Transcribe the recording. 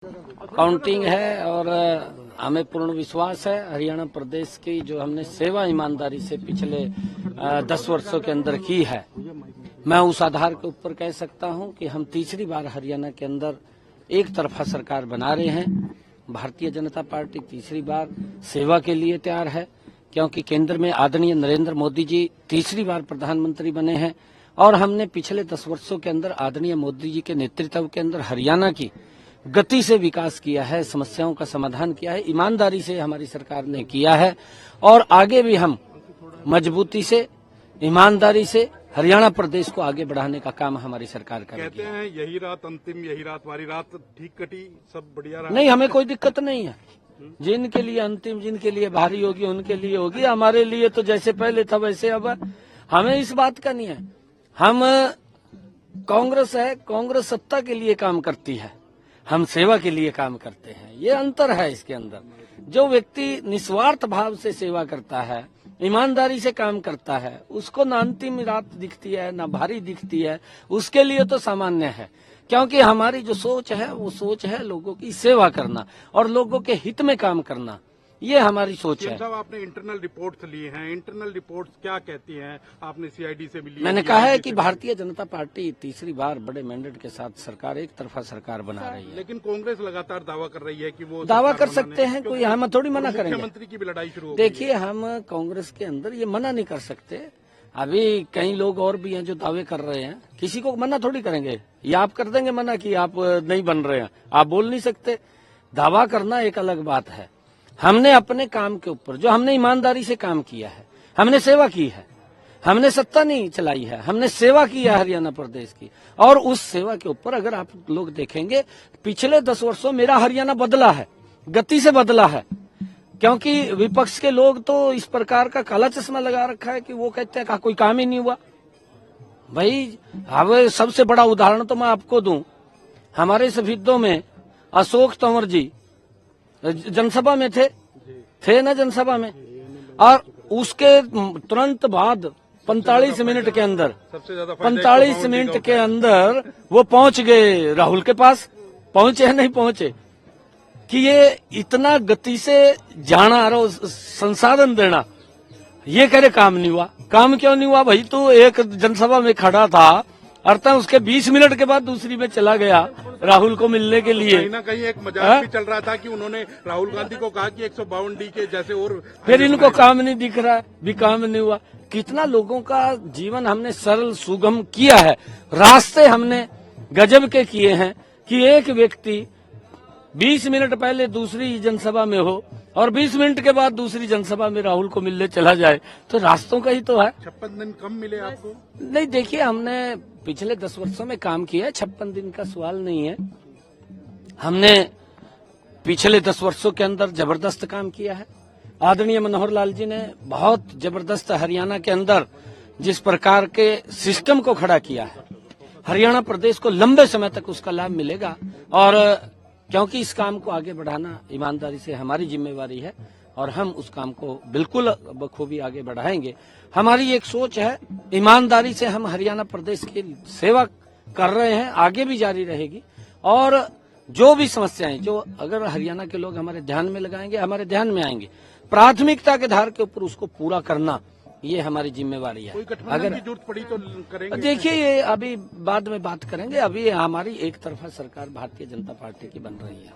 Counting है और हमें पूर्ण विश्वास है हरियाणा प्रदेश की जो हमने सेवा ईमानदारी से पिछले 10 वर्षों के अंदर की है, मैं उस आधार के ऊपर कह सकता हूं कि हम तीसरी बार हरियाणा के अंदर एक तरफा सरकार बना रहे हैं। भारतीय जनता पार्टी तीसरी बार सेवा के लिए तैयार है, क्योंकि केंद्र में आदरणीय नरेंद्र मोदी जी तीसरी बार प्रधानमंत्री बने हैं और हमने पिछले 10 वर्षों के अंदर आदरणीय मोदी जी के नेतृत्व के अंदर हरियाणा की गति से विकास किया है, समस्याओं का समाधान किया है, ईमानदारी से हमारी सरकार ने किया है और आगे भी हम मजबूती से, ईमानदारी से हरियाणा प्रदेश को आगे बढ़ाने का काम हमारी सरकार करेगी। कहते हैं यही रात अंतिम, यही रात वारी रात ठीक कटी, सब बढ़िया रहा। नहीं, हमें कोई दिक्कत नहीं है। जिनके लिए अंतिम, जिनके लिए भारी होगी उनके लिए होगी, हमारे लिए तो जैसे पहले था वैसे अब है। हमें इस बात का नहीं है। हम कांग्रेस है, कांग्रेस सत्ता के लिए काम करती है, हम सेवा के लिए काम करते हैं। ये अंतर है इसके अंदर। जो व्यक्ति निस्वार्थ भाव से सेवा करता है, ईमानदारी से काम करता है, उसको न अंतिम रात दिखती है न भारी दिखती है, उसके लिए तो सामान्य है। क्योंकि हमारी जो सोच है वो सोच है लोगों की सेवा करना और लोगों के हित में काम करना, ये हमारी सोच है। साहब, आपने इंटरनल रिपोर्ट्स लिए हैं, इंटरनल रिपोर्ट्स क्या कहती हैं? आपने सीआईडी से भी ली? मैंने कहा है कि भारतीय जनता पार्टी तीसरी बार बड़े मैंडेट के साथ सरकार, एक तरफा सरकार बना रही है। लेकिन कांग्रेस लगातार दावा कर रही है कि वो दावा कर सकते हैं, कोई हम थोड़ी मना करेंगे। मुख्यमंत्री की भी लड़ाई शुरू हो गई। देखिए, हम कांग्रेस के अंदर ये मना नहीं कर सकते। अभी कई लोग और भी हैं जो दावे कर रहे हैं, किसी को मना थोड़ी करेंगे। ये आप कर देंगे मना कि आप नहीं बन रहे हैं, आप बोल नहीं सकते। दावा करना एक अलग बात है। हमने अपने काम के ऊपर, जो हमने ईमानदारी से काम किया है, हमने सेवा की है, हमने सत्ता नहीं चलाई है, हमने सेवा की है हरियाणा प्रदेश की। और उस सेवा के ऊपर अगर आप लोग देखेंगे, पिछले 10 वर्षों मेरा हरियाणा बदला है, गति से बदला है। क्योंकि विपक्ष के लोग तो इस प्रकार का काला चश्मा लगा रखा है कि वो कहते हैं कि कोई काम ही नहीं हुआ। भाई, अब सबसे बड़ा उदाहरण तो मैं आपको दूं। हमारे शहीदों में अशोक तंवर जी जनसभा में थे ना जनसभा में, और उसके तुरंत बाद 45 मिनट के अंदर, 45 मिनट के अंदर वो पहुंच गए राहुल के पास। पहुंचे या नहीं पहुंचे कि ये इतना गति से जाना और संसाधन देना, ये करे काम नहीं हुआ। काम क्यों नहीं हुआ भाई? तो एक जनसभा में खड़ा था, अर्थात उसके 20 मिनट के बाद दूसरी में चला गया राहुल को मिलने के लिए। कहीं ना कहीं एक मजाक भी चल रहा था कि उन्होंने राहुल गांधी को कहा कि 152D के जैसे और फिर इनको काम नहीं दिख रहा है, भी काम नहीं हुआ। कितना लोगों का जीवन हमने सरल सुगम किया है, रास्ते हमने गजब के किए हैं कि एक व्यक्ति 20 मिनट पहले दूसरी जनसभा में हो और 20 मिनट के बाद दूसरी जनसभा में राहुल को मिलने चला जाए, तो रास्तों का ही तो है। 56 दिन कम मिले आपको? नहीं, देखिए, हमने पिछले 10 वर्षों में काम किया है, 56 दिन का सवाल नहीं है। हमने पिछले 10 वर्षों के अंदर जबरदस्त काम किया है। आदरणीय मनोहर लाल जी ने बहुत जबरदस्त हरियाणा के अंदर जिस प्रकार के सिस्टम को खड़ा किया है, हरियाणा प्रदेश को लंबे समय तक उसका लाभ मिलेगा। और क्योंकि इस काम को आगे बढ़ाना ईमानदारी से हमारी जिम्मेवारी है और हम उस काम को बिल्कुल बखूबी आगे बढ़ाएंगे। हमारी एक सोच है, ईमानदारी से हम हरियाणा प्रदेश की सेवा कर रहे हैं, आगे भी जारी रहेगी। और जो भी समस्याएं जो अगर हरियाणा के लोग हमारे ध्यान में लगाएंगे, हमारे ध्यान में आएंगे, प्राथमिकता के आधार के ऊपर उसको पूरा करना, ये हमारी जिम्मेवारी है। अगर की जरूरत पड़ी तो करेंगे। देखिए, ये अभी बाद में बात करेंगे। अभी हमारी एक तरफा सरकार भारतीय जनता पार्टी की बन रही है।